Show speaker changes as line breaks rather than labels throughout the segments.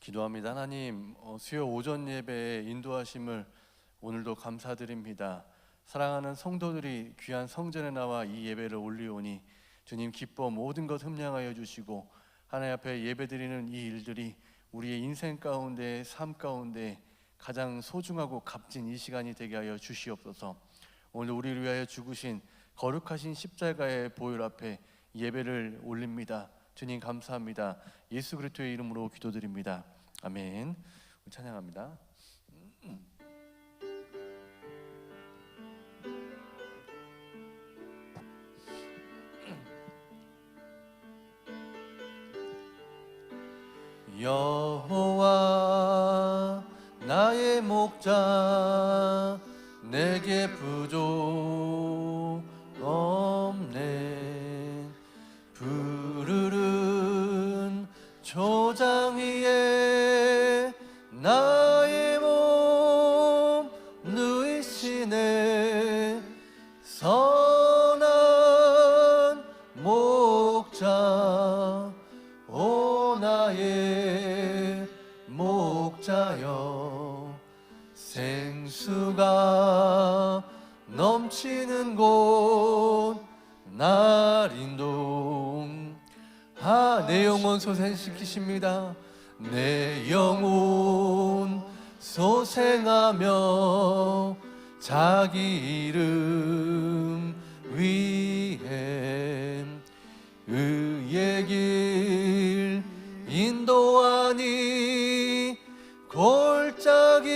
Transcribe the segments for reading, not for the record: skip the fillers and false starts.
기도합니다. 하나님, 수요 오전 예배에 인도하심을 오늘도 감사드립니다. 사랑하는 성도들이 귀한 성전에 나와 이 예배를 올리오니 주님 기뻐 모든 것 흠량하여 주시고, 하나님 앞에 예배드리는 이 일들이 우리의 인생 가운데, 삶 가운데 가장 소중하고 값진 이 시간이 되게 하여 주시옵소서. 오늘 우리를 위하여 죽으신 거룩하신 십자가의 보혈 앞에 예배를 올립니다. 주님 감사합니다. 예수 그리스도의 이름으로 기도드립니다. 아멘. 찬양합니다. 여호와 나의 목자, 내게 부족 없네. 푸르른 초장 위에 나의 몸 누이시네. 선한 목자, 오 나의 목자여. 생수가 넘치는 곳 나린동. 내 영혼 소생시키십니다. 내 영혼 소생하며 자기 이름 위에 의의 길 인도하니 골짜기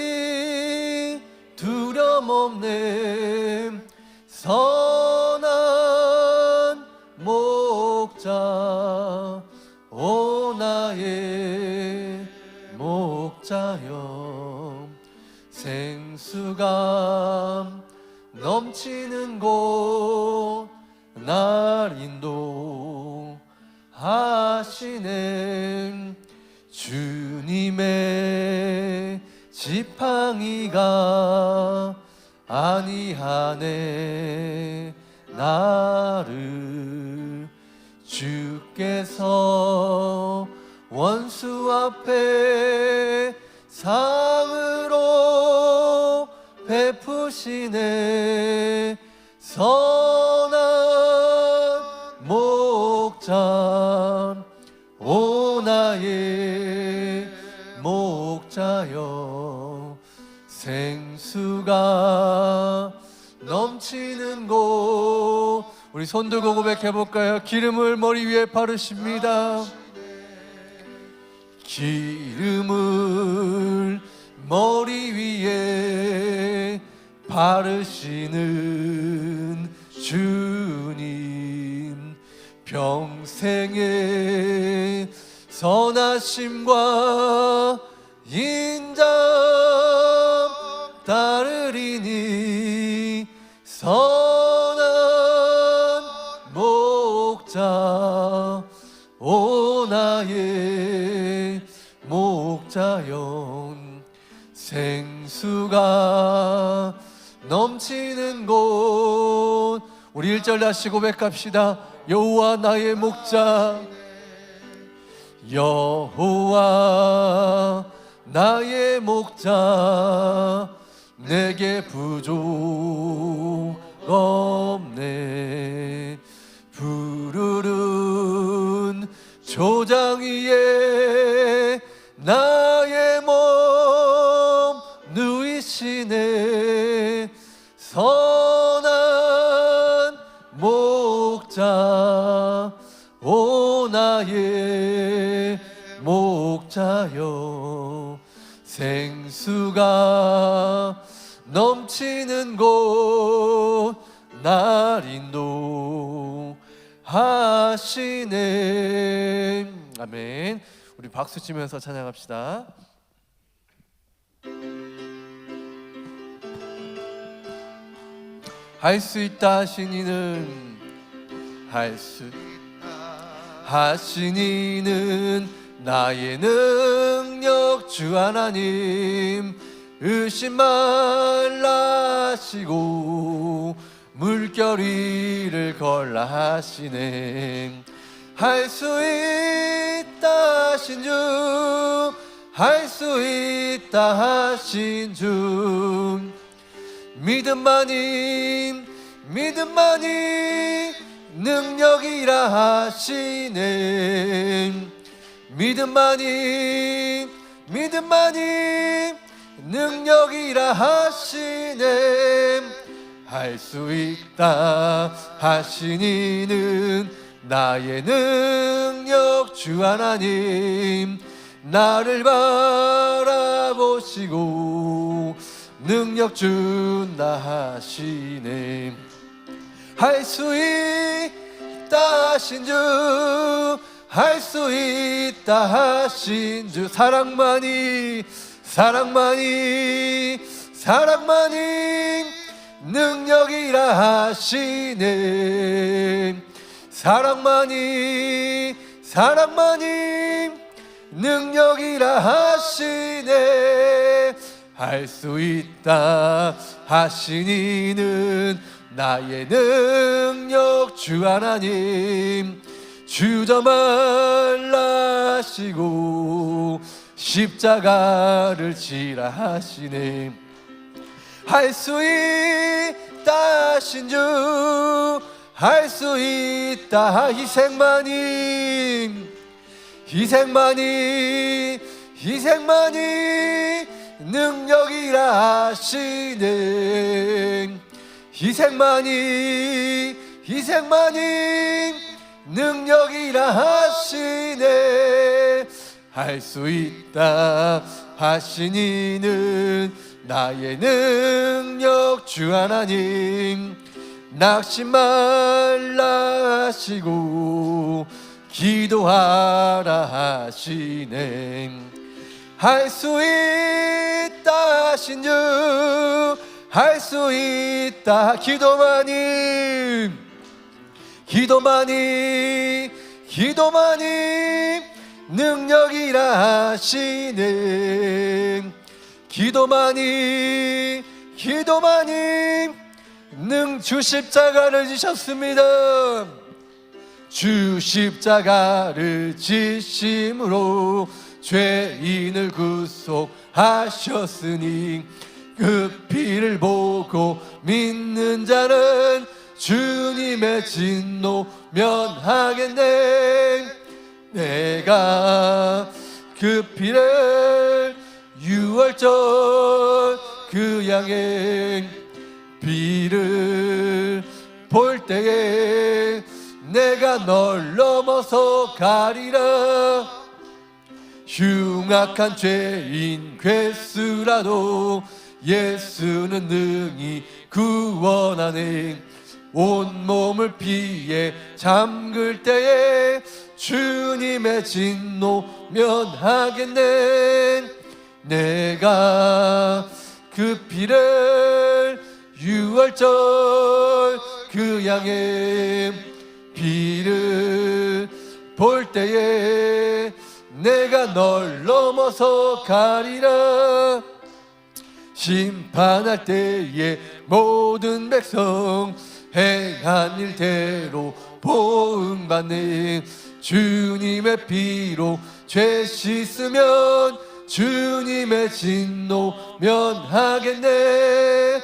두려움 없네. 선한 목자, 오 나의 목자여. 생수가 넘치는 곳 날 인도하시네. 주님의 지팡이가 아니하네 나를. 주께서 원수 앞에 상으로 베푸시네. 선한 목자, 오 나의 목자여. 생수가 넘치는 곳. 우리 손 들고 고백해볼까요? 기름을 머리 위에 바르십니다. 기름을 머리 위에 바르시는 주님, 평생의 선하심과 인자 따르리니. 선한 목자, 오 나의 목자여. 생수가 넘치는 곳. 우리 1절 다시 고백합시다. 여호와 나의 목자, 여호와 나의 목자, 내게 부족 없네. 푸르른 초장 위에 나의 몸 누이시네. 선한 목자, 오 나의 목자여. 생수가 넘치는 곳 날 인도하시네. 아멘. 우리 박수 치면서 찬양합시다. 할 수 있다 하신 이는, 할 수 하신 이는 나의 능력 주 하나님. 의심 말라 하시고 물결 위를 걸라 하시네. 할 수 있다 하신 주,
할 수 있다 하신 주 믿음만이 능력이라 하시네 믿음만이 능력이라 하시네 할 수 있다 하시니는 나의 능력 주 하나님 나를 바라보시고 능력 준다 하시네 할 수 있다 하신 주 할 수 있다 하신 주 사랑만이 능력이라 하시네 사랑만이 능력이라 하시네 할 수 있다 하시니는 나의 능력 주 하나님 주저 말라 하시고 십자가를 지라 하시네 할 수 있다 하신 주 할 수 있다 희생만이 능력이라 하시네 희생만이 능력이라 하시네 할 수 있다 하시니는 나의 능력 주 하나님 낙심 말라 하시고 기도하라 하시네 할 수 있다 하신 주 할 수 있다 기도만이 능력이라 하시네 기도만이 주 십자가를 지셨습니다 주 십자가를 지심으로 죄인을 구속하셨으니 그 피를 보고 믿는 자는 주님의 진노 면하겠네 내가 그 피를 유월절 그 양의 피를 볼 때에 내가 널 넘어서 가리라 흉악한 죄인 괴수라도 예수는 능히 구원하네 온몸을 피에 잠글 때에 주님의 진노 면하겠네 내가 그 피를 유월절 그 양의 피를 볼 때에 내가 널 넘어서 가리라 심판할 때에 모든 백성 행한 일대로 보응받는 주님의 피로 죄 씻으면 주님의 진노 면하겠네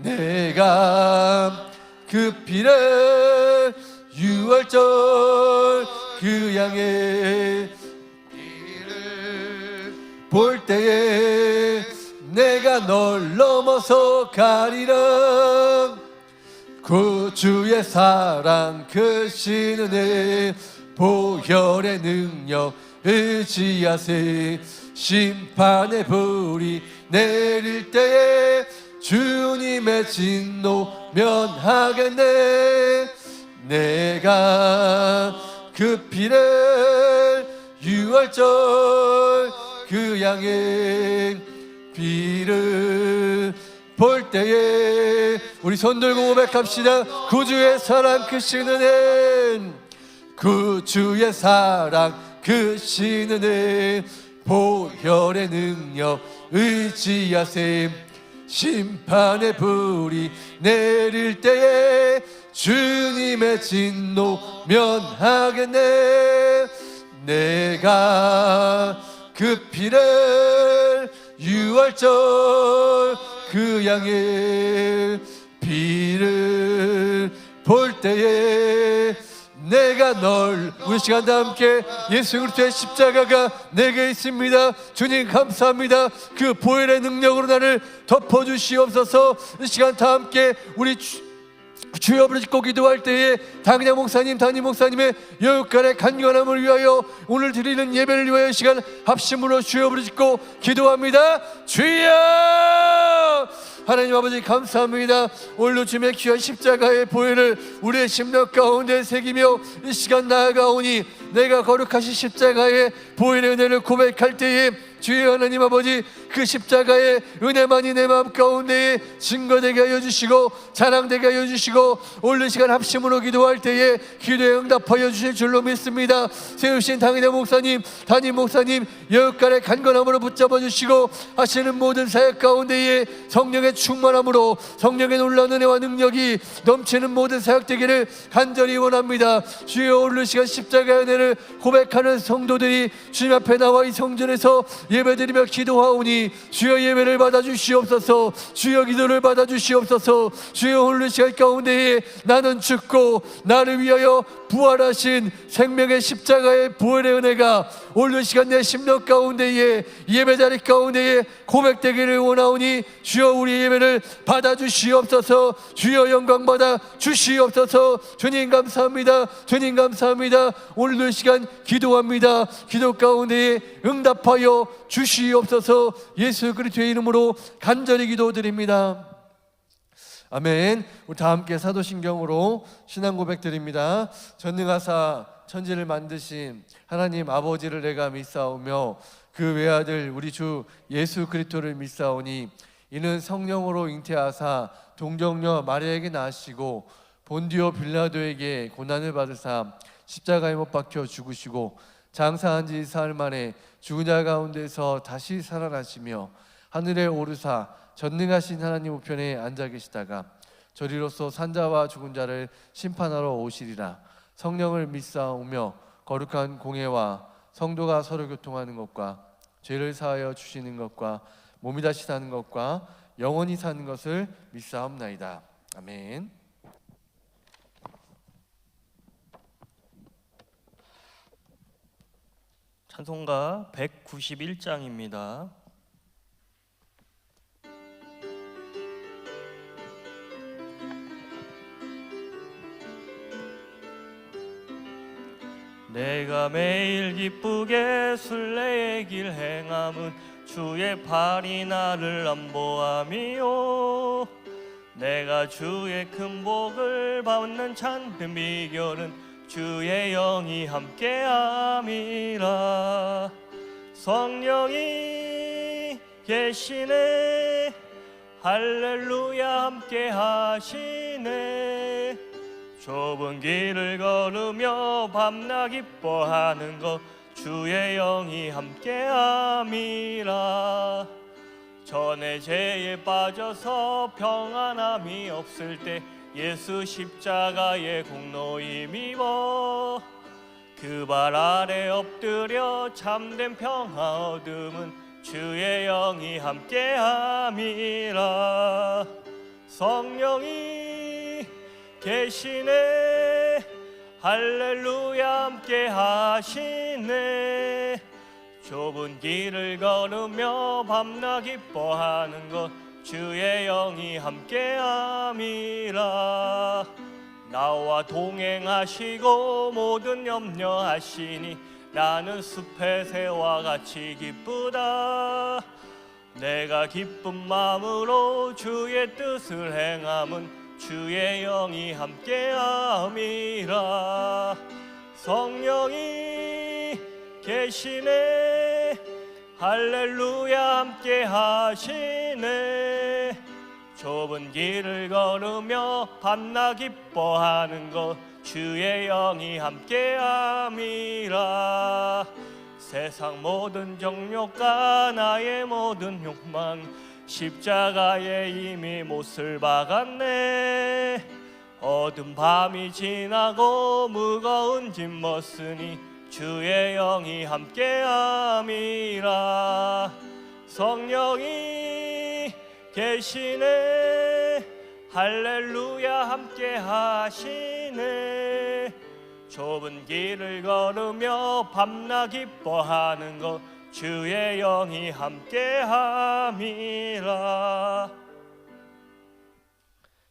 내가 그 피를 유월절 그 양의 피를 볼 때에 내가 널 넘어서 가리라 그 주의 사랑 크신 은혜 보혈의 능력 의지하세 심판의 불이 내릴 때에 주님의 진노 면하겠네 내가 그 피를 유월절 그 양의 피를 볼 때에 우리 손 들고 고백합시다 그 주의 사랑 크신 은혜 그 주의 사랑 크신 은혜 보혈의 능력 의지하세 심판의 불이 내릴 때에 주님의 진노 면하겠네 내가 그 피를 6월절 그 양의 피를 볼 때에 내가 널 우리 시간 다 함께 예수 그리스도의 십자가가 내게 있습니다. 주님 감사합니다. 그 보혈의 능력으로 나를 덮어주시옵소서. 이 시간 다 함께 우리 주여 부르짖고 기도할 때에 당장 목사님 담임 목사님의 여육간의 간건함을 위하여 오늘 드리는 예배를 위하여 시간 합심으로 주여 부르짖고 기도합니다. 주여 하나님 아버지 감사합니다. 오늘도 주님의 귀한 십자가의 보혈을 우리의 심령 가운데 새기며 이 시간 나아가오니 내가 거룩하신 십자가의 보혈의 은혜를 고백할 때에 주의 하나님 아버지 그 십자가의 은혜만이 내 마음 가운데에 증거되게 하여 주시고 자랑되게 하여 주시고 오늘 시간 합심으로 기도할 때에 기도에 응답하여 주실 줄로 믿습니다. 세우신 당일의 목사님 담임 목사님 여육간의 간건함으로 붙잡아 주시고 하시는 모든 사역 가운데에 성령의 충만함으로 성령의 놀라운 은혜와 능력이 넘치는 모든 사역 되기를 간절히 원합니다. 주여 오늘 시간 십자가의 은혜를 고백하는 성도들이 주님 앞에 나와 이 성전에서 예배드리며 기도하오니 주여 예배를 받아주시옵소서. 주여 기도를 받아주시옵소서. 주여 오늘 시간 가운데에 나는 죽고 나를 위하여 부활하신 생명의 십자가의 보혈의 은혜가 오늘 시간 내 심령 가운데에 예배자리 가운데에 고백되기를 원하오니 주여 우리 예배를 받아주시옵소서. 주여 영광 받아 주시옵소서. 주님 감사합니다. 주님 감사합니다. 오늘도 시간 기도합니다. 기도 가운데에 응답하여 주시옵소서. 예수 그리스도의 이름으로 간절히 기도드립니다. 아멘. 우리 다 함께 사도신경으로 신앙 고백 드립니다. 전능하사 천지를 만드신 하나님 아버지를 내가 믿사오며 그 외아들 우리 주 예수 그리스도를 믿사오니 이는 성령으로 잉태하사 동정녀 마리아에게 낳으시고 본디오 빌라도에게 고난을 받으사 십자가에 못 박혀 죽으시고 장사한 지 사흘 만에 죽은 자 가운데서 다시 살아나시며 하늘에 오르사 전능하신 하나님 우편에 앉아 계시다가 저리로서 산자와 죽은 자를 심판하러 오시리라. 성령을 믿사오며 거룩한 공예와 성도가 서로 교통하는 것과 죄를 사하여 주시는 것과 몸이 다시 사는 것과 영원히 사는 것을 믿사옵나이다. 아멘.
찬송가 191장입니다. 내가 매일 기쁘게 순례의 길 행함은 주의 팔이 나를 안보함이요 내가 주의 큰 복을 받는 참된 비결은 주의 영이 함께함이라. 성령이 계시네 할렐루야 함께하시네. 좁은 길을 걸으며 밤낮 기뻐하는 것 주의 영이 함께함이라. 전에 죄에 빠져서 평안함이 없을 때 예수 십자가의 공로 힘입어 그 발 아래 엎드려 참된 평화 얻음은 주의 영이 함께함이라. 성령이 계시네 할렐루야 함께하시네. 좁은 길을 걸으며 밤낮 기뻐하는 것 주의 영이 함께함이라. 나와 동행하시고 모든 염려하시니 나는 숲의 새와 같이 기쁘다. 내가 기쁜 마음으로 주의 뜻을 행함은 주의 영이 함께함이라. 성령이 계시네 할렐루야 함께하시네. 좁은 길을 걸으며 밤낮 기뻐하는 것 주의 영이 함께함이라. 세상 모든 정욕과 나의 모든 욕망 십자가에 이미 못을 박았네. 어두운 밤이 지나고 무거운 짐 벗으니 주의 영이 함께함이라. 성령이 계시네. 할렐루야 함께하시네. 좁은 길을 걸으며 밤낮 기뻐하는 것 주의 영이 함께함이라.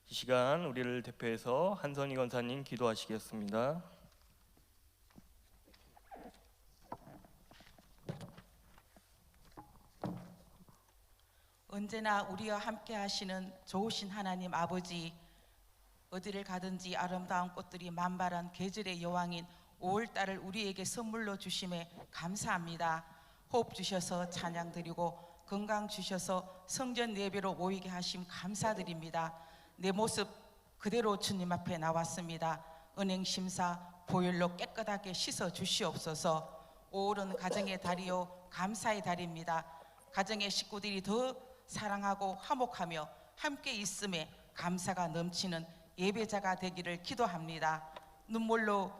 이 시간 우리를 대표해서 한선희 권사님 기도하시겠습니다.
언제나 우리와 함께 하시는 좋으신 하나님 아버지, 어디를 가든지 아름다운 꽃들이 만발한 계절의 여왕인 5월달을 우리에게 선물로 주심에 감사합니다. 호흡 주셔서 찬양 드리고 건강 주셔서 성전 예배로 모이게 하심 감사드립니다. 내 모습 그대로 주님 앞에 나왔습니다. 은행 심사 보혈로 깨끗하게 씻어 주시옵소서. 5월은 가정의 달이요 감사의 달입니다. 가정의 식구들이 더 사랑하고 화목하며 함께 있음에 감사가 넘치는 예배자가 되기를 기도합니다. 눈물의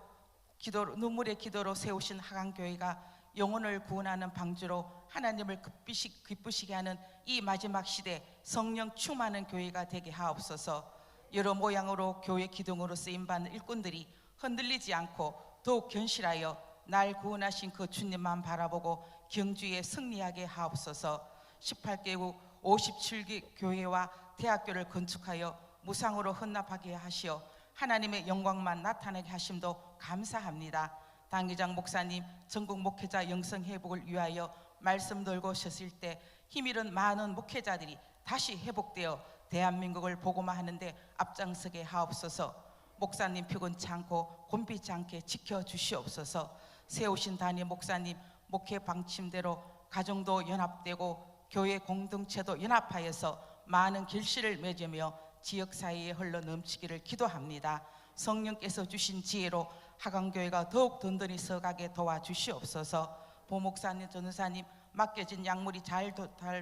기도로 세우신 하강교회가 영혼을 구원하는 방주로 하나님을 기쁘시게 하는 이 마지막 시대 성령 충만한 교회가 되게 하옵소서. 여러 모양으로 교회 기둥으로 쓰임받는 일꾼들이 흔들리지 않고 더욱 견실하여 날 구원하신 그 주님만 바라보고 경주에 승리하게 하옵소서. 18개국 57개 교회와 대학교를 건축하여 무상으로 헌납하게 하시어 하나님의 영광만 나타나게 하심도 감사합니다. 당회장 목사님 전국 목회자 영성 회복을 위하여 말씀 들고 오셨을 때 힘이른 많은 목회자들이 다시 회복되어 대한민국을 복음화하는데 앞장서게 하옵소서. 목사님 피곤치 않고 곤비치 않게 지켜주시옵소서. 세우신 담임 목사님 목회 방침대로 가정도 연합되고 교회 공동체도 연합하여서 많은 결실을 맺으며 지역사회에 흘러 넘치기를 기도합니다. 성령께서 주신 지혜로 하강교회가 더욱 든든히 서가게 도와주시옵소서. 보목사님, 전우사님 맡겨진 약물이 잘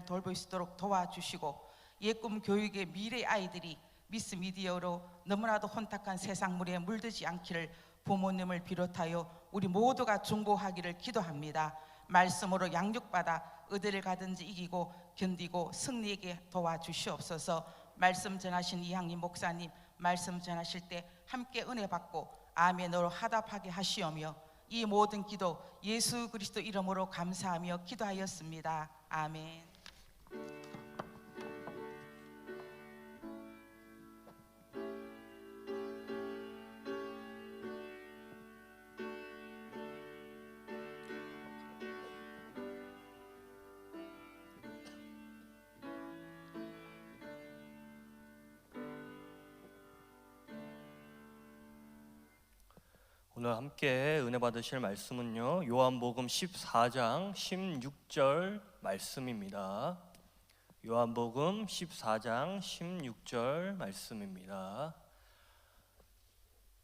돌볼 수 있도록 도와주시고 예꿈 교육의 미래 아이들이 미스 미디어로 너무나도 혼탁한 세상물에 물들지 않기를 부모님을 비롯하여 우리 모두가 중보하기를 기도합니다. 말씀으로 양육받아 어디를 가든지 이기고 견디고 승리하게 도와주시옵소서. 말씀 전하신 이항림 목사님 말씀 전하실 때 함께 은혜 받고 아멘으로 화답하게 하시오며 이 모든 기도 예수 그리스도 이름으로 감사하며 기도하였습니다. 아멘.
오늘 함께 은혜 받으실 말씀은요 요한복음 14장 16절 말씀입니다. 요한복음 14장 16절 말씀입니다.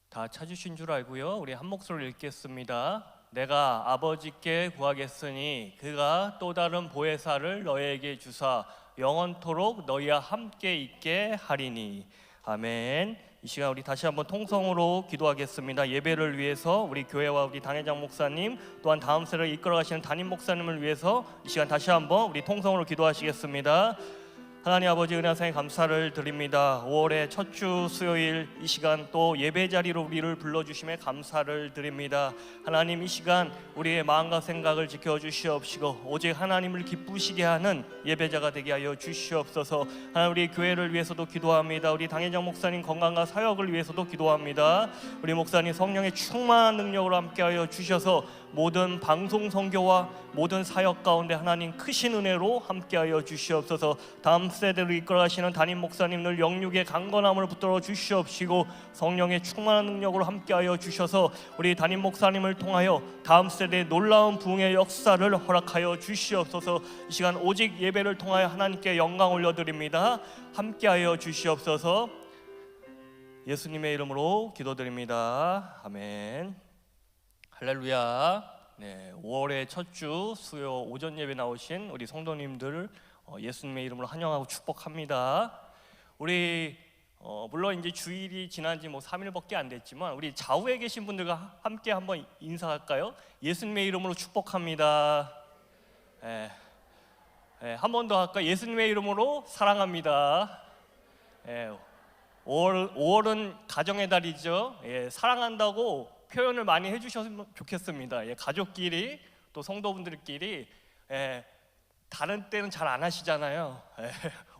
다 찾으신 줄 알고요 우리 한 목소리로 읽겠습니다. 내가 아버지께 구하겠으니 그가 또 다른 보혜사를 너희에게 주사 영원토록 너희와 함께 있게 하리니. 아멘. 이 시간 우리 다시 한번 통성으로 기도하겠습니다. 예배를 위해서 우리 교회와 우리 당회장 목사님 또한 다음 세를 이끌어가시는 담임 목사님을 위해서 이 시간 다시 한번 우리 통성으로 기도하시겠습니다. 하나님 아버지 은혜 하사에 감사를 드립니다. 5월의 첫 주 수요일 이 시간 또 예배 자리로 우리를 불러주심에 감사를 드립니다. 하나님 이 시간 우리의 마음과 생각을 지켜주시옵시고 오직 하나님을 기쁘시게 하는 예배자가 되게 하여 주시옵소서. 하나님 우리 교회를 위해서도 기도합니다. 우리 당회장 목사님 건강과 사역을 위해서도 기도합니다. 우리 목사님 성령의 충만한 능력으로 함께하여 주셔서 모든 방송 선교와 모든 사역 가운데 하나님 크신 은혜로 함께하여 주시옵소서. 다음 세대를 이끌어가시는 담임 목사님들 영육의 강건함을 붙들어 주시옵시고 성령의 충만한 능력으로 함께하여 주셔서 우리 담임 목사님을 통하여 다음 세대의 놀라운 부흥의 역사를 허락하여 주시옵소서. 이 시간 오직 예배를 통하여 하나님께 영광 올려드립니다. 함께하여 주시옵소서. 예수님의 이름으로 기도드립니다. 아멘. 할렐루야. 네, 5월의 첫 주 수요 오전 예배 나오신 우리 성도님들 예수님의 이름으로 환영하고 축복합니다. 우리 물론 이제 주일이 지난 지 뭐 3일밖에 안 됐지만 우리 좌우에 계신 분들과 함께 한번 인사할까요? 예수님의 이름으로 축복합니다. 한 번 더 할까요? 예수님의 이름으로 사랑합니다. 5월은 가정의 달이죠. 사랑한다고 표현을 많이 해주셨으면 좋겠습니다. 가족끼리 또 성도분들끼리 다른 때는 잘 안 하시잖아요.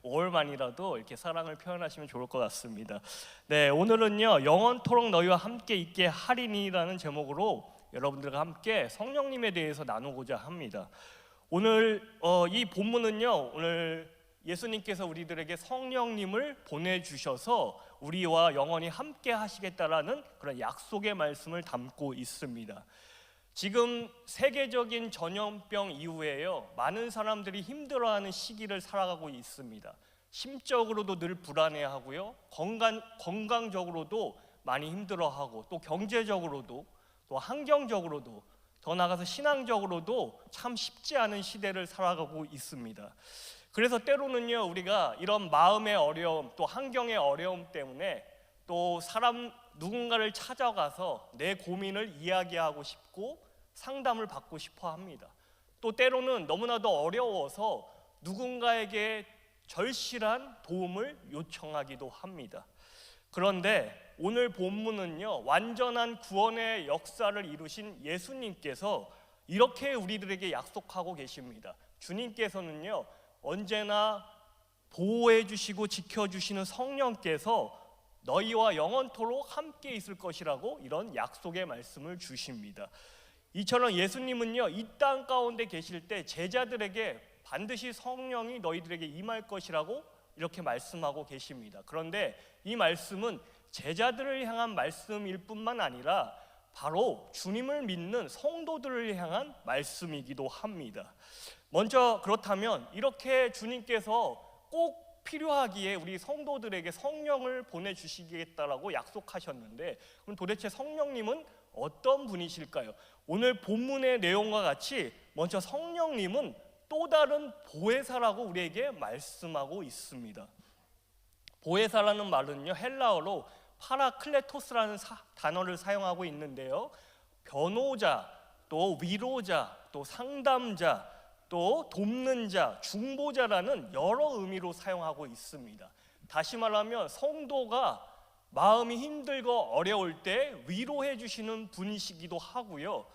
5월만이라도 이렇게 사랑을 표현하시면 좋을 것 같습니다. 네, 오늘은요 영원토록 너희와 함께 있게 하리니라는 제목으로 여러분들과 함께 성령님에 대해서 나누고자 합니다. 오늘 이 본문은요 오늘 예수님께서 우리들에게 성령님을 보내주셔서 우리와 영원히 함께 하시겠다라는 그런 약속의 말씀을 담고 있습니다. 지금 세계적인 전염병 이후에요 많은 사람들이 힘들어하는 시기를 살아가고 있습니다. 심적으로도 늘 불안해하고요 건강적으로도 많이 힘들어하고 또 경제적으로도 또 환경적으로도 더 나아가서 신앙적으로도 참 쉽지 않은 시대를 살아가고 있습니다. 그래서 때로는요 우리가 이런 마음의 어려움 또 환경의 어려움 때문에 또 누군가를 찾아가서 내 고민을 이야기하고 싶고 상담을 받고 싶어 합니다. 또 때로는 너무나도 어려워서 누군가에게 절실한 도움을 요청하기도 합니다. 그런데 오늘 본문은요 완전한 구원의 역사를 이루신 예수님께서 이렇게 우리들에게 약속하고 계십니다. 주님께서는요 언제나 보호해 주시고 지켜 주시는 성령께서 너희와 영원토록 함께 있을 것이라고 이런 약속의 말씀을 주십니다. 이처럼 예수님은요 이 땅 가운데 계실 때 제자들에게 반드시 성령이 너희들에게 임할 것이라고 이렇게 말씀하고 계십니다. 그런데 이 말씀은 제자들을 향한 말씀일 뿐만 아니라 바로 주님을 믿는 성도들을 향한 말씀이기도 합니다. 먼저 그렇다면 이렇게 주님께서 꼭 필요하기에 우리 성도들에게 성령을 보내주시겠다라고 약속하셨는데 그럼 도대체 성령님은 어떤 분이실까요? 오늘 본문의 내용과 같이 먼저 성령님은 또 다른 보혜사라고 우리에게 말씀하고 있습니다. 보혜사라는 말은요 헬라어로 파라클레토스라는 단어를 사용하고 있는데요 변호자, 또 위로자, 또 상담자, 또 돕는 자, 중보자라는 여러 의미로 사용하고 있습니다. 다시 말하면 성도가 마음이 힘들고 어려울 때 위로해 주시는 분이시기도 하고요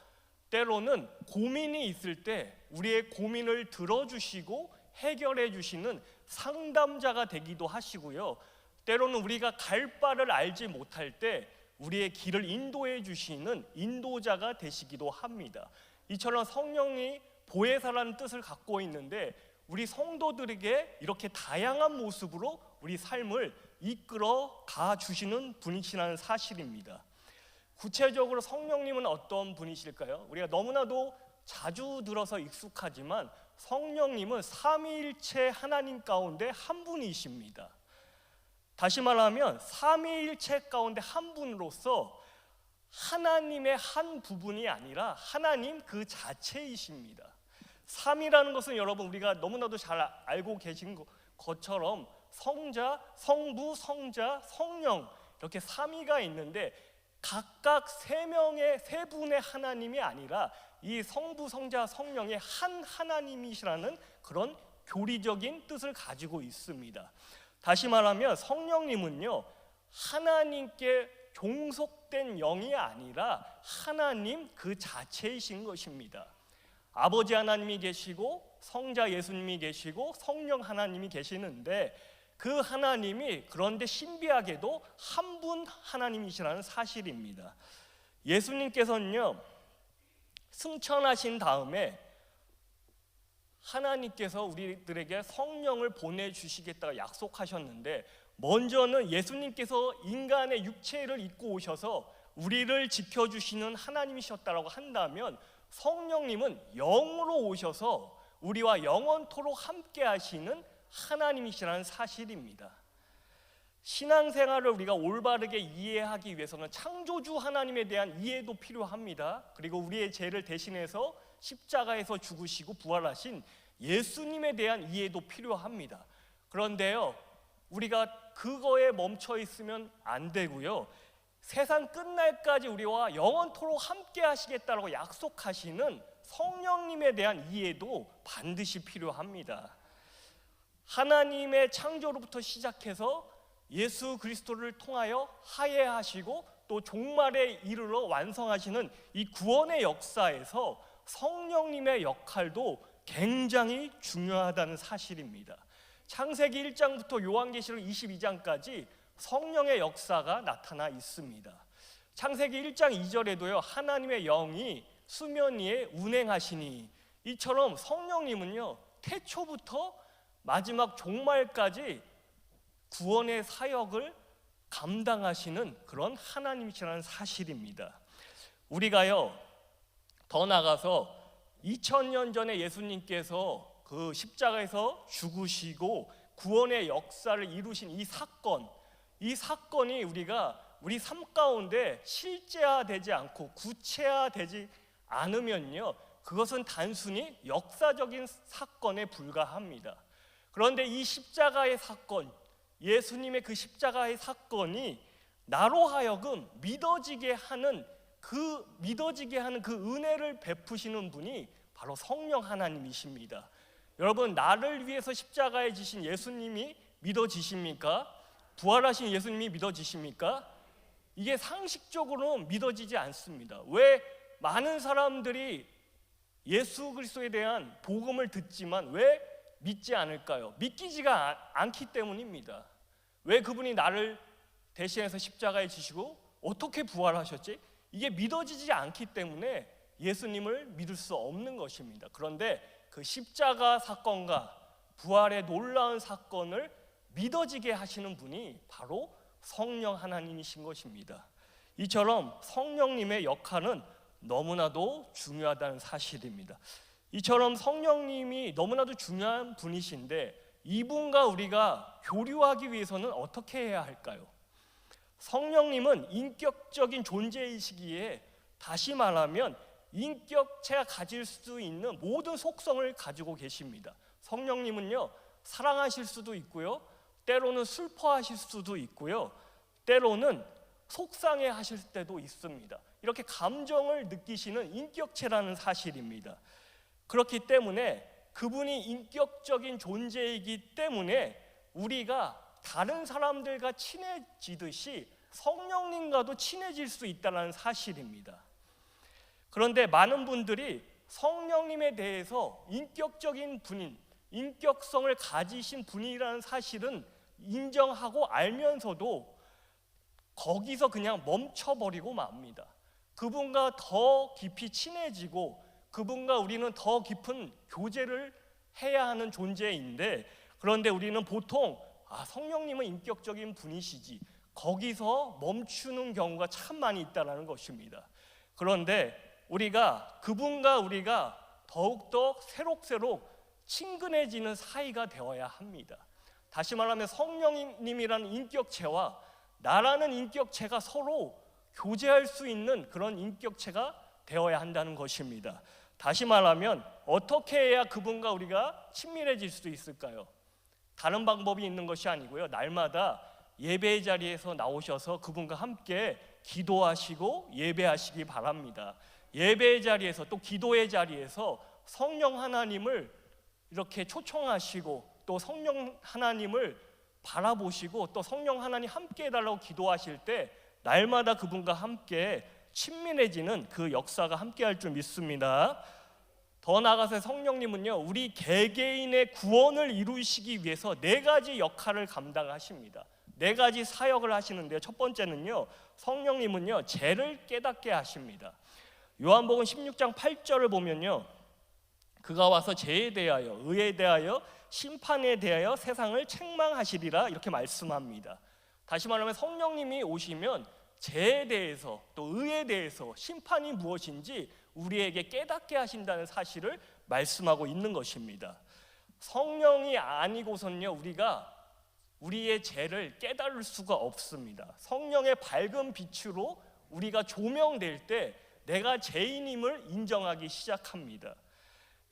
때로는 고민이 있을 때 우리의 고민을 들어주시고 해결해 주시는 상담자가 되기도 하시고요 때로는 우리가 갈 바를 알지 못할 때 우리의 길을 인도해 주시는 인도자가 되시기도 합니다. 이처럼 성령이 보혜사라는 뜻을 갖고 있는데 우리 성도들에게 이렇게 다양한 모습으로 우리 삶을 이끌어 가 주시는 분이시라는 사실입니다. 구체적으로 성령님은 어떤 분이실까요? 우리가 너무나도 자주 들어서 익숙하지만 성령님은 삼위일체 하나님 가운데 한 분이십니다. 다시 말하면 삼위일체 가운데 한 분으로서 하나님의 한 부분이 아니라 하나님 그 자체이십니다. 삼이라는 것은 여러분 우리가 너무나도 잘 알고 계신 것처럼 성자, 성부, 성자, 성령 이렇게 삼위가 있는데 각각 세 분의 하나님이 아니라 이 성부, 성자, 성령의 한 하나님이시라는 그런 교리적인 뜻을 가지고 있습니다. 다시 말하면 성령님은요 하나님께 종속된 영이 아니라 하나님 그 자체이신 것입니다. 아버지 하나님이 계시고 성자 예수님이 계시고 성령 하나님이 계시는데 그 하나님이 그런데 신비하게도 한 분 하나님이시라는 사실입니다. 예수님께서는요 승천하신 다음에 하나님께서 우리들에게 성령을 보내주시겠다고 약속하셨는데 먼저는 예수님께서 인간의 육체를 입고 오셔서 우리를 지켜주시는 하나님이셨다고 한다면 성령님은 영으로 오셔서 우리와 영원토록 함께 하시는 하나님이시라는 사실입니다. 신앙생활을 우리가 올바르게 이해하기 위해서는 창조주 하나님에 대한 이해도 필요합니다. 그리고 우리의 죄를 대신해서 십자가에서 죽으시고 부활하신 예수님에 대한 이해도 필요합니다. 그런데요 우리가 그거에 멈춰 있으면 안 되고요. 세상 끝날까지 우리와 영원토록 함께 하시겠다라고 약속하시는 성령님에 대한 이해도 반드시 필요합니다. 하나님의 창조로부터 시작해서 예수 그리스도를 통하여 하회하시고 또 종말에 이르러 완성하시는 이 구원의 역사에서 성령님의 역할도 굉장히 중요하다는 사실입니다. 창세기 1장부터 요한계시록 22장까지 성령의 역사가 나타나 있습니다. 창세기 1장 2절에도요, 하나님의 영이 수면 위에 운행하시니, 이처럼 성령님은요 태초부터 마지막 종말까지 구원의 사역을 감당하시는 그런 하나님이시라는 사실입니다. 우리가요 더 나아가서 2000년 전에 예수님께서 그 십자가에서 죽으시고 구원의 역사를 이루신 이 사건이 우리가 우리 삶 가운데 실제화되지 않고 구체화되지 않으면요, 그것은 단순히 역사적인 사건에 불과합니다. 그런데 이 십자가의 사건, 예수님의 그 십자가의 사건이 나로 하여금 믿어지게 하는 그 은혜를 베푸시는 분이 바로 성령 하나님이십니다. 여러분, 나를 위해서 십자가에 지신 예수님이 믿어지십니까? 부활하신 예수님이 믿어지십니까? 이게 상식적으로는 믿어지지 않습니다. 왜 많은 사람들이 예수 그리스도에 대한 복음을 듣지만 왜 믿지 않을까요? 믿기지가 않기 때문입니다. 왜 그분이 나를 대신해서 십자가에 지시고 어떻게 부활하셨지? 이게 믿어지지 않기 때문에 예수님을 믿을 수 없는 것입니다. 그런데 그 십자가 사건과 부활의 놀라운 사건을 믿어지게 하시는 분이 바로 성령 하나님이신 것입니다. 이처럼 성령님의 역할은 너무나도 중요하다는 사실입니다. 이처럼 성령님이 너무나도 중요한 분이신데 이분과 우리가 교류하기 위해서는 어떻게 해야 할까요? 성령님은 인격적인 존재이시기에, 다시 말하면 인격체가 가질 수 있는 모든 속성을 가지고 계십니다. 성령님은요, 사랑하실 수도 있고요, 때로는 슬퍼하실 수도 있고요, 때로는 속상해 하실 때도 있습니다. 이렇게 감정을 느끼시는 인격체라는 사실입니다. 그렇기 때문에 그분이 인격적인 존재이기 때문에 우리가 다른 사람들과 친해지듯이 성령님과도 친해질 수 있다는 사실입니다. 그런데 많은 분들이 성령님에 대해서 인격적인 분인, 인격성을 가지신 분이라는 사실은 인정하고 알면서도 거기서 그냥 멈춰버리고 맙니다. 그분과 더 깊이 친해지고 그분과 우리는 더 깊은 교제를 해야 하는 존재인데, 그런데 우리는 보통 성령님은 인격적인 분이시지, 거기서 멈추는 경우가 참 많이 있다는 것입니다. 그런데 그분과 우리가 더욱더 새록새록 친근해지는 사이가 되어야 합니다. 다시 말하면 성령님이라는 인격체와 나라는 인격체가 서로 교제할 수 있는 그런 인격체가 되어야 한다는 것입니다. 다시 말하면 어떻게 해야 그분과 우리가 친밀해질 수 있을까요? 다른 방법이 있는 것이 아니고요, 날마다 예배의 자리에서 나오셔서 그분과 함께 기도하시고 예배하시기 바랍니다. 예배의 자리에서 또 기도의 자리에서 성령 하나님을 이렇게 초청하시고 또 성령 하나님을 바라보시고 또 성령 하나님 함께 해달라고 기도하실 때 날마다 그분과 함께 친밀해지는 그 역사가 함께 할 줄 믿습니다. 더 나아가서 성령님은요, 우리 개개인의 구원을 이루시기 위해서 4가지 역할을 감당하십니다. 4가지 사역을 하시는데요, 첫 번째는요, 성령님은요 죄를 깨닫게 하십니다. 요한복음 16장 8절을 보면요, 그가 와서 죄에 대하여, 의에 대하여, 심판에 대하여 세상을 책망하시리라 이렇게 말씀합니다. 다시 말하면 성령님이 오시면 죄에 대해서 또 의에 대해서 심판이 무엇인지 우리에게 깨닫게 하신다는 사실을 말씀하고 있는 것입니다. 성령이 아니고선요, 우리가 우리의 죄를 깨달을 수가 없습니다. 성령의 밝은 빛으로 우리가 조명될 때 내가 죄인임을 인정하기 시작합니다.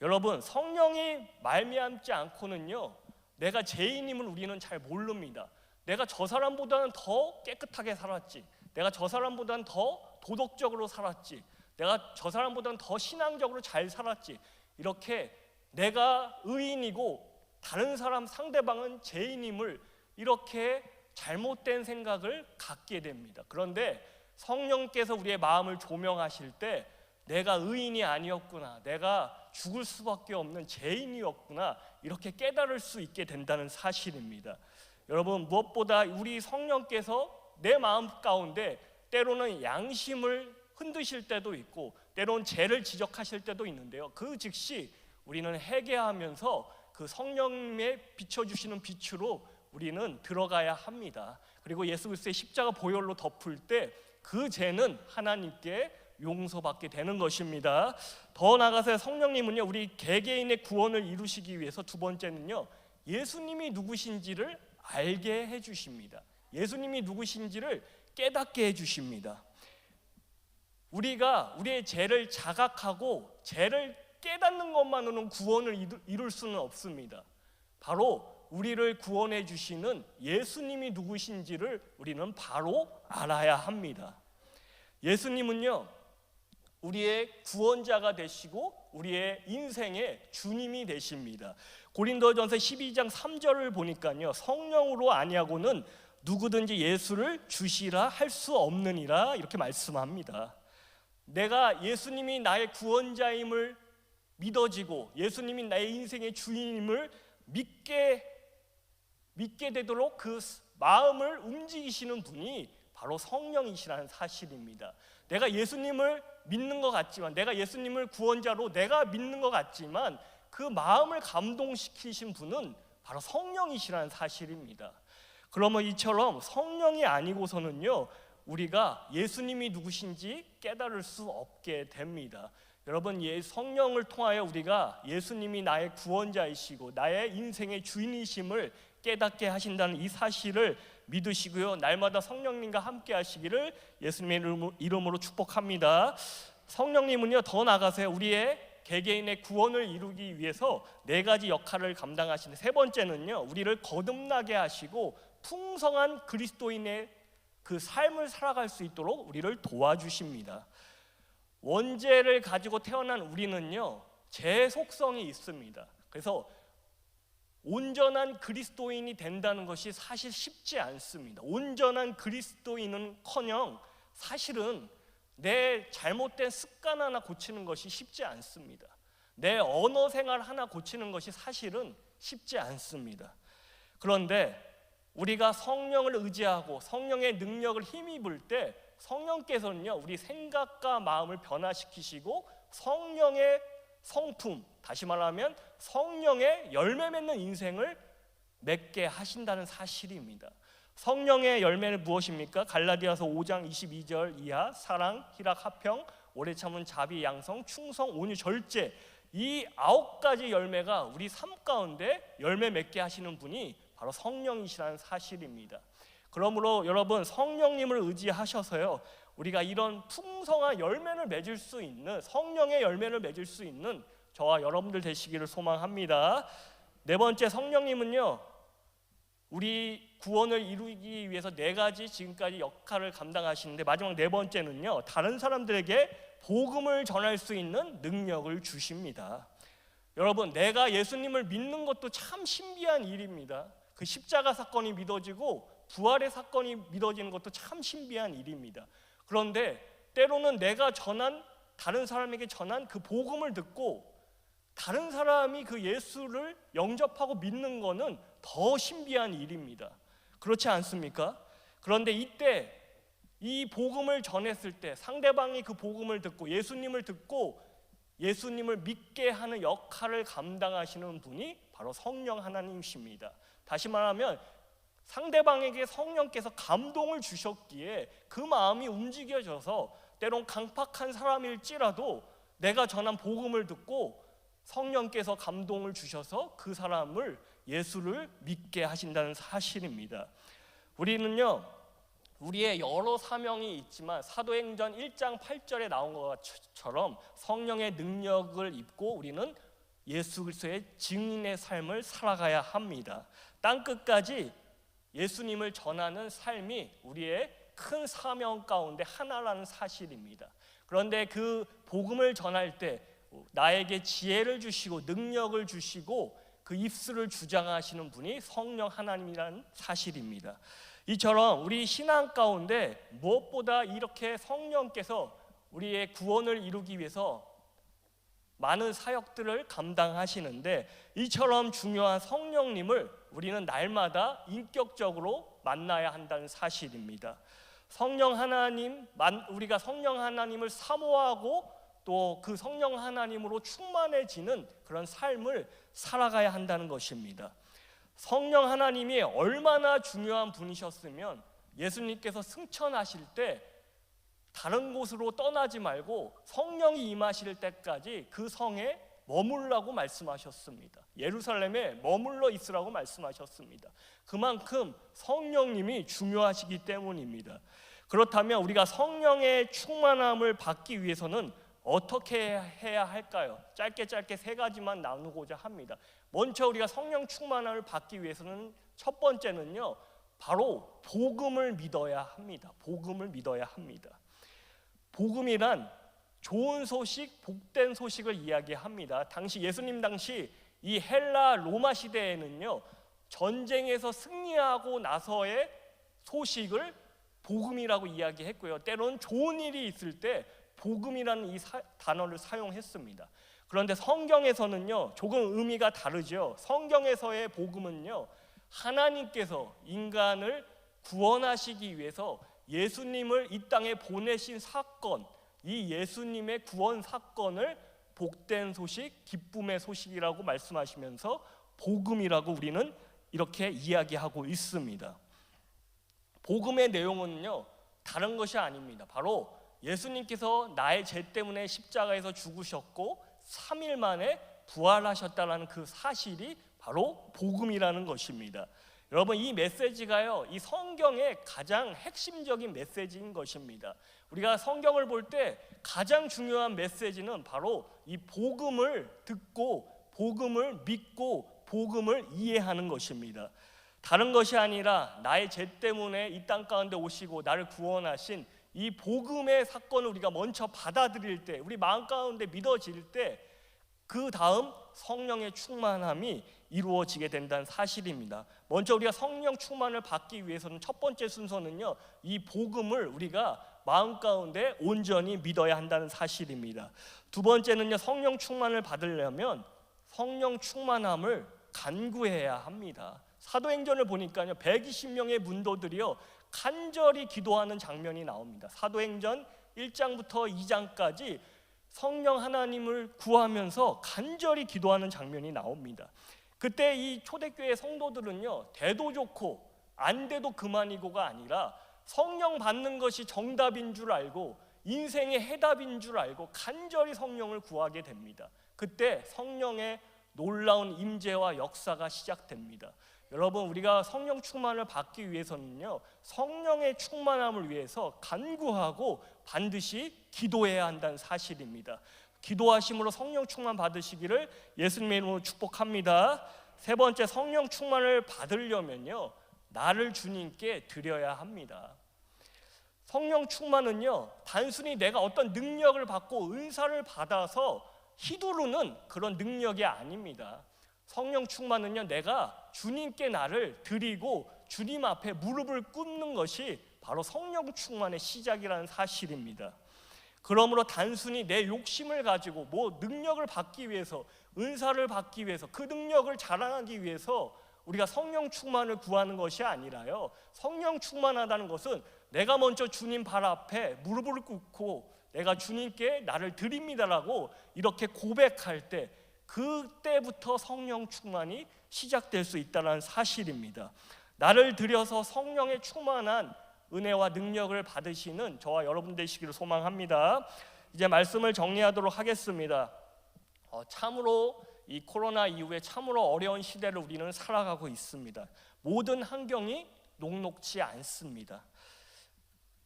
여러분, 성령이 말미암지 않고는요, 내가 죄인임을 우리는 잘 모릅니다. 내가 저 사람보다는 더 깨끗하게 살았지, 내가 저 사람보다는 더 도덕적으로 살았지, 내가 저 사람보다는 더 신앙적으로 잘 살았지, 이렇게 내가 의인이고 다른 사람 상대방은 죄인임을 이렇게 잘못된 생각을 갖게 됩니다. 그런데 성령께서 우리의 마음을 조명하실 때 내가 의인이 아니었구나, 내가 죽을 수밖에 없는 죄인이었구나, 이렇게 깨달을 수 있게 된다는 사실입니다. 여러분, 무엇보다 우리 성령께서 내 마음 가운데 때로는 양심을 흔드실 때도 있고 때로는 죄를 지적하실 때도 있는데요, 그 즉시 우리는 회개하면서 그 성령님의 비춰주시는 빛으로 우리는 들어가야 합니다. 그리고 예수 그리스도의 십자가 보혈로 덮을 때 그 죄는 하나님께 용서받게 되는 것입니다. 더 나아가서 성령님은요, 우리 개개인의 구원을 이루시기 위해서 두 번째는요, 예수님이 누구신지를 알게 해주십니다. 예수님이 누구신지를 깨닫게 해주십니다. 우리가 우리의 죄를 자각하고 죄를 깨닫는 것만으로는 구원을 이룰 수는 없습니다. 바로 우리를 구원해 주시는 예수님이 누구신지를 우리는 바로 알아야 합니다. 예수님은요, 우리의 구원자가 되시고 우리의 인생의 주님이 되십니다. 고린도전서 12장 3절을 보니까요, 성령으로 아니하고는 누구든지 예수를 주시라 할 수 없느니라, 이렇게 말씀합니다. 내가 예수님이 나의 구원자임을 믿어지고 예수님이 나의 인생의 주인임을 믿게 되도록 그 마음을 움직이시는 분이 바로 성령이시라는 사실입니다. 내가 예수님을 믿는 것 같지만, 내가 예수님을 구원자로 내가 믿는 것 같지만 그 마음을 감동시키신 분은 바로 성령이시라는 사실입니다. 그러면 이처럼 성령이 아니고서는요, 우리가 예수님이 누구신지 깨달을 수 없게 됩니다. 여러분, 성령을 통하여 우리가 예수님이 나의 구원자이시고 나의 인생의 주인이심을 깨닫게 하신다는 이 사실을 믿으시고요, 날마다 성령님과 함께 하시기를 예수님의 이름으로 축복합니다. 성령님은요, 더 나아가서 우리의 개개인의 구원을 이루기 위해서 네 가지 역할을 감당하시는, 세 번째는요, 우리를 거듭나게 하시고 풍성한 그리스도인의 그 삶을 살아갈 수 있도록 우리를 도와주십니다. 원죄를 가지고 태어난 우리는요, 제 속성이 있습니다. 그래서 온전한 그리스도인이 된다는 것이 사실 쉽지 않습니다. 온전한 그리스도인은커녕 사실은 내 잘못된 습관 하나 고치는 것이 쉽지 않습니다. 내 언어 생활 하나 고치는 것이 사실은 쉽지 않습니다. 그런데 우리가 성령을 의지하고 성령의 능력을 힘입을 때 성령께서는요, 우리 생각과 마음을 변화시키시고 성령의 성품, 다시 말하면 성령의 열매 맺는 인생을 맺게 하신다는 사실입니다. 성령의 열매는 무엇입니까? 갈라디아서 5장 22절 이하 사랑, 희락, 화평, 오래 참은 자비, 양성, 충성, 온유, 절제, 이 9가지 열매가 우리 삶 가운데 열매 맺게 하시는 분이 바로 성령이시라는 사실입니다. 그러므로 여러분, 성령님을 의지하셔서요, 우리가 이런 풍성한 열매를 맺을 수 있는, 성령의 열매를 맺을 수 있는 저와 여러분들 되시기를 소망합니다. 네 번째, 성령님은요, 우리 구원을 이루기 위해서 네 가지 지금까지 역할을 감당하시는데, 마지막 네 번째는요, 다른 사람들에게 복음을 전할 수 있는 능력을 주십니다. 여러분, 내가 예수님을 믿는 것도 참 신비한 일입니다. 그 십자가 사건이 믿어지고 부활의 사건이 믿어지는 것도 참 신비한 일입니다. 그런데 때로는 내가 다른 사람에게 전한 그 복음을 듣고 다른 사람이 그 예수를 영접하고 믿는 것은 더 신비한 일입니다. 그렇지 않습니까? 그런데 이때 이 복음을 전했을 때 상대방이 그 복음을 듣고 예수님을 듣고 예수님을 믿게 하는 역할을 감당하시는 분이 바로 성령 하나님이십니다. 다시 말하면 상대방에게 성령께서 감동을 주셨기에 그 마음이 움직여져서 때론 강팍한 사람일지라도 내가 전한 복음을 듣고 성령께서 감동을 주셔서 그 사람을 예수를 믿게 하신다는 사실입니다. 우리는요, 우리의 여러 사명이 있지만 사도행전 1장 8절에 나온 것처럼 성령의 능력을 입고 우리는 예수 그리스도의 증인의 삶을 살아가야 합니다. 땅 끝까지 예수님을 전하는 삶이 우리의 큰 사명 가운데 하나라는 사실입니다. 그런데 그 복음을 전할 때 나에게 지혜를 주시고 능력을 주시고 그 입술을 주장하시는 분이 성령 하나님이라는 사실입니다. 이처럼 우리 신앙 가운데 무엇보다 이렇게 성령께서 우리의 구원을 이루기 위해서 많은 사역들을 감당하시는데, 이처럼 중요한 성령님을 우리는 날마다 인격적으로 만나야 한다는 사실입니다. 성령 하나님, 우리가 성령 하나님을 사모하고 또 그 성령 하나님으로 충만해지는 그런 삶을 살아가야 한다는 것입니다. 성령 하나님이 얼마나 중요한 분이셨으면 예수님께서 승천하실 때 다른 곳으로 떠나지 말고 성령이 임하실 때까지 그 성에 머물라고 말씀하셨습니다. 예루살렘에 머물러 있으라고 말씀하셨습니다. 그만큼 성령님이 중요하시기 때문입니다. 그렇다면 우리가 성령의 충만함을 받기 위해서는 어떻게 해야 할까요? 짧게 세 가지만 나누고자 합니다. 먼저 우리가 성령 충만함을 받기 위해서는 첫 번째는요, 바로 복음을 믿어야 합니다. 복음을 믿어야 합니다. 복음이란 좋은 소식, 복된 소식을 이야기합니다. 예수님 당시 이 헬라 로마 시대에는요, 전쟁에서 승리하고 나서의 소식을 복음이라고 이야기했고요, 때로는 좋은 일이 있을 때 복음이라는 이 단어를 사용했습니다. 그런데 성경에서는요, 조금 의미가 다르죠. 성경에서의 복음은요, 하나님께서 인간을 구원하시기 위해서 예수님을 이 땅에 보내신 사건, 이 예수님의 구원 사건을 복된 소식, 기쁨의 소식이라고 말씀하시면서 복음이라고 우리는 이렇게 이야기하고 있습니다. 복음의 내용은요, 다른 것이 아닙니다. 바로 예수님께서 나의 죄 때문에 십자가에서 죽으셨고 3일 만에 부활하셨다는 그 사실이 바로 복음이라는 것입니다. 여러분, 이 메시지가요, 이 성경의 가장 핵심적인 메시지인 것입니다. 우리가 성경을 볼 때 가장 중요한 메시지는 바로 이 복음을 듣고 복음을 믿고 복음을 이해하는 것입니다. 다른 것이 아니라 나의 죄 때문에 이 땅 가운데 오시고 나를 구원하신 이 복음의 사건을 우리가 먼저 받아들일 때, 우리 마음 가운데 믿어질 때, 그 다음 성령의 충만함이 이루어지게 된다는 사실입니다. 먼저 우리가 성령 충만을 받기 위해서는 첫 번째 순서는요, 이 복음을 우리가 마음 가운데 온전히 믿어야 한다는 사실입니다. 두 번째는요, 성령 충만을 받으려면 성령 충만함을 간구해야 합니다. 사도행전을 보니까요, 120명의 문도들이요 간절히 기도하는 장면이 나옵니다. 사도행전 1장부터 2장까지 성령 하나님을 구하면서 간절히 기도하는 장면이 나옵니다. 그때 이 초대교회 성도들은요, 돼도 좋고 안 돼도 그만이고가 아니라 성령 받는 것이 정답인 줄 알고 인생의 해답인 줄 알고 간절히 성령을 구하게 됩니다. 그때 성령의 놀라운 임재와 역사가 시작됩니다. 여러분, 우리가 성령 충만을 받기 위해서는요, 성령의 충만함을 위해서 간구하고 반드시 기도해야 한다는 사실입니다. 기도하심으로 성령 충만 받으시기를 예수님의 이름으로 축복합니다. 세 번째, 성령 충만을 받으려면요, 나를 주님께 드려야 합니다. 성령 충만은요, 단순히 내가 어떤 능력을 받고 은사를 받아서 휘두르는 그런 능력이 아닙니다. 성령 충만은요, 내가 주님께 나를 드리고 주님 앞에 무릎을 꿇는 것이 바로 성령 충만의 시작이라는 사실입니다. 그러므로 단순히 내 욕심을 가지고 능력을 받기 위해서, 은사를 받기 위해서, 그 능력을 자랑하기 위해서 우리가 성령 충만을 구하는 것이 아니라요, 성령 충만하다는 것은 내가 먼저 주님 발 앞에 무릎을 꿇고 내가 주님께 나를 드립니다라고 이렇게 고백할 때, 그때부터 성령 충만이 시작될 수 있다는 사실입니다. 나를 들여서 성령의 충만한 은혜와 능력을 받으시는 저와 여러분 되시기를 소망합니다. 이제 말씀을 정리하도록 하겠습니다. 참으로 이 코로나 이후에 참으로 어려운 시대를 우리는 살아가고 있습니다. 모든 환경이 녹록지 않습니다.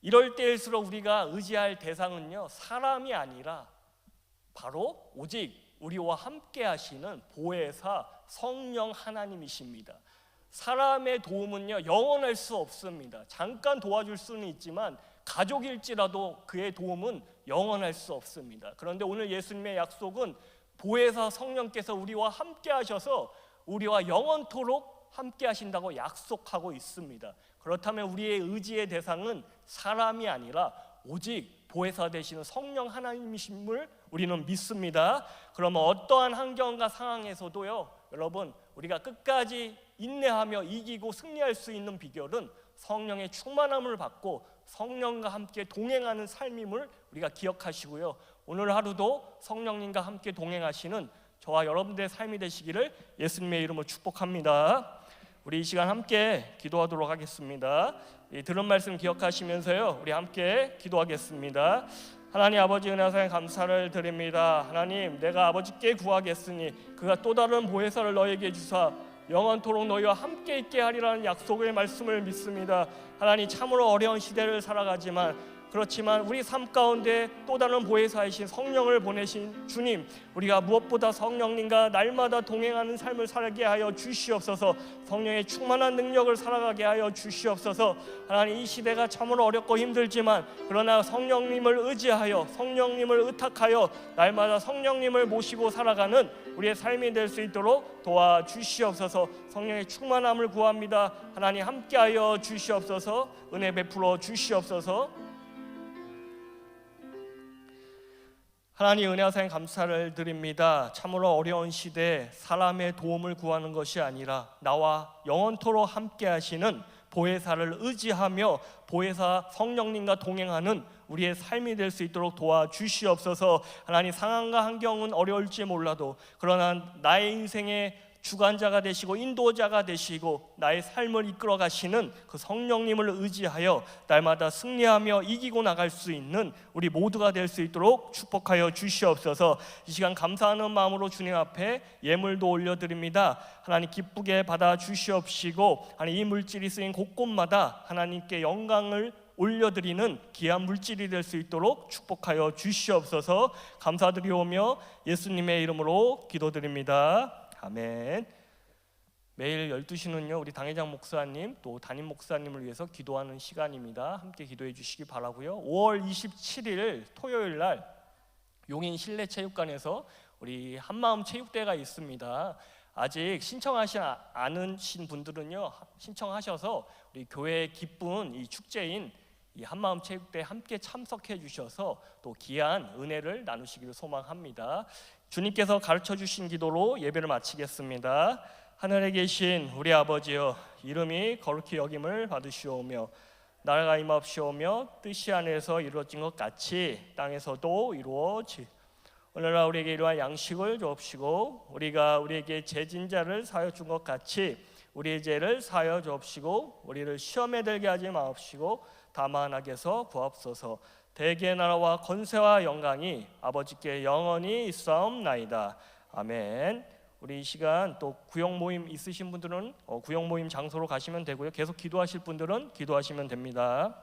이럴 때일수록 우리가 의지할 대상은요, 사람이 아니라 바로 오직 우리와 함께 하시는 보혜사 성령 하나님이십니다. 사람의 도움은요 영원할 수 없습니다. 잠깐 도와줄 수는 있지만 가족일지라도 그의 도움은 영원할 수 없습니다. 그런데 오늘 예수님의 약속은 보혜사 성령께서 우리와 함께 하셔서 우리와 영원토록 함께 하신다고 약속하고 있습니다. 그렇다면 우리의 의지의 대상은 사람이 아니라 오직 보혜사 되시는 성령 하나님이심을 우리는 믿습니다. 그러면 어떠한 환경과 상황에서도요 여러분 우리가 끝까지 인내하며 이기고 승리할 수 있는 비결은 성령의 충만함을 받고 성령과 함께 동행하는 삶임을 우리가 기억하시고요, 오늘 하루도 성령님과 함께 동행하시는 저와 여러분들의 삶이 되시기를 예수님의 이름으로 축복합니다. 우리 이 시간 함께 기도하도록 하겠습니다. 이 들은 말씀 기억하시면서요 우리 함께 기도하겠습니다. 하나님 아버지 은혜하사 감사를 드립니다. 하나님, 내가 아버지께 구하겠으니 그가 또 다른 보혜사를 너에게 주사 영원토록 너희와 함께 있게 하리라는 약속의 말씀을 믿습니다. 하나님, 참으로 어려운 시대를 살아가지만 그렇지만 우리 삶 가운데 또 다른 보혜사이신 성령을 보내신 주님, 우리가 무엇보다 성령님과 날마다 동행하는 삶을 살게 하여 주시옵소서. 성령의 충만한 능력을 살아가게 하여 주시옵소서. 하나님, 이 시대가 참으로 어렵고 힘들지만 그러나 성령님을 의지하여 성령님을 의탁하여 날마다 성령님을 모시고 살아가는 우리의 삶이 될 수 있도록 도와주시옵소서. 성령의 충만함을 구합니다. 하나님, 함께하여 주시옵소서. 은혜 베풀어 주시옵소서. 하나님, 은혜하사 감사를 드립니다. 참으로 어려운 시대에 사람의 도움을 구하는 것이 아니라 나와 영원토록 함께 하시는 보혜사를 의지하며 보혜사 성령님과 동행하는 우리의 삶이 될 수 있도록 도와주시옵소서. 하나님, 상황과 환경은 어려울지 몰라도 그러나 나의 인생의 주관자가 되시고 인도자가 되시고 나의 삶을 이끌어 가시는 그 성령님을 의지하여 날마다 승리하며 이기고 나갈 수 있는 우리 모두가 될 수 있도록 축복하여 주시옵소서. 이 시간 감사하는 마음으로 주님 앞에 예물도 올려드립니다. 하나님, 기쁘게 받아 주시옵시고 하나님, 이 물질이 쓰인 곳곳마다 하나님께 영광을 올려드리는 귀한 물질이 될 수 있도록 축복하여 주시옵소서. 감사드리오며 예수님의 이름으로 기도드립니다. 아멘. 매일 12시는요 우리 당회장 목사님 또 담임 목사님을 위해서 기도하는 시간입니다. 함께 기도해 주시기 바라고요. 5월 27일 토요일 날 용인 실내체육관에서 우리 한마음 체육대회가 있습니다. 아직 신청하신 않으신 분들은요 신청하셔서 우리 교회의 기쁜 이 축제인 이 한마음 체육대회 함께 참석해 주셔서 또 귀한 은혜를 나누시기를 소망합니다. 주님께서 가르쳐 주신 기도로 예배를 마치겠습니다. 하늘에 계신 우리 아버지여, 이름이 거룩히 여김을 받으시오며 나라가 임하옵시오며 뜻이 하늘에서 이루어진 것 같이 땅에서도 이루어지. 오늘날 우리에게 이러한 양식을 주옵시고 우리가 우리에게 죄진 자를 사하여 준 것 같이 우리의 죄를 사하여 주옵시고 우리를 시험에 들게 하지 마옵시고 다만 악에서 구하옵소서. 대개의 나라와 권세와 영광이 아버지께 영원히 있사옵나이다. 아멘. 우리 이 시간 또 구역 모임 있으신 분들은 구역 모임 장소로 가시면 되고요. 계속 기도하실 분들은 기도하시면 됩니다.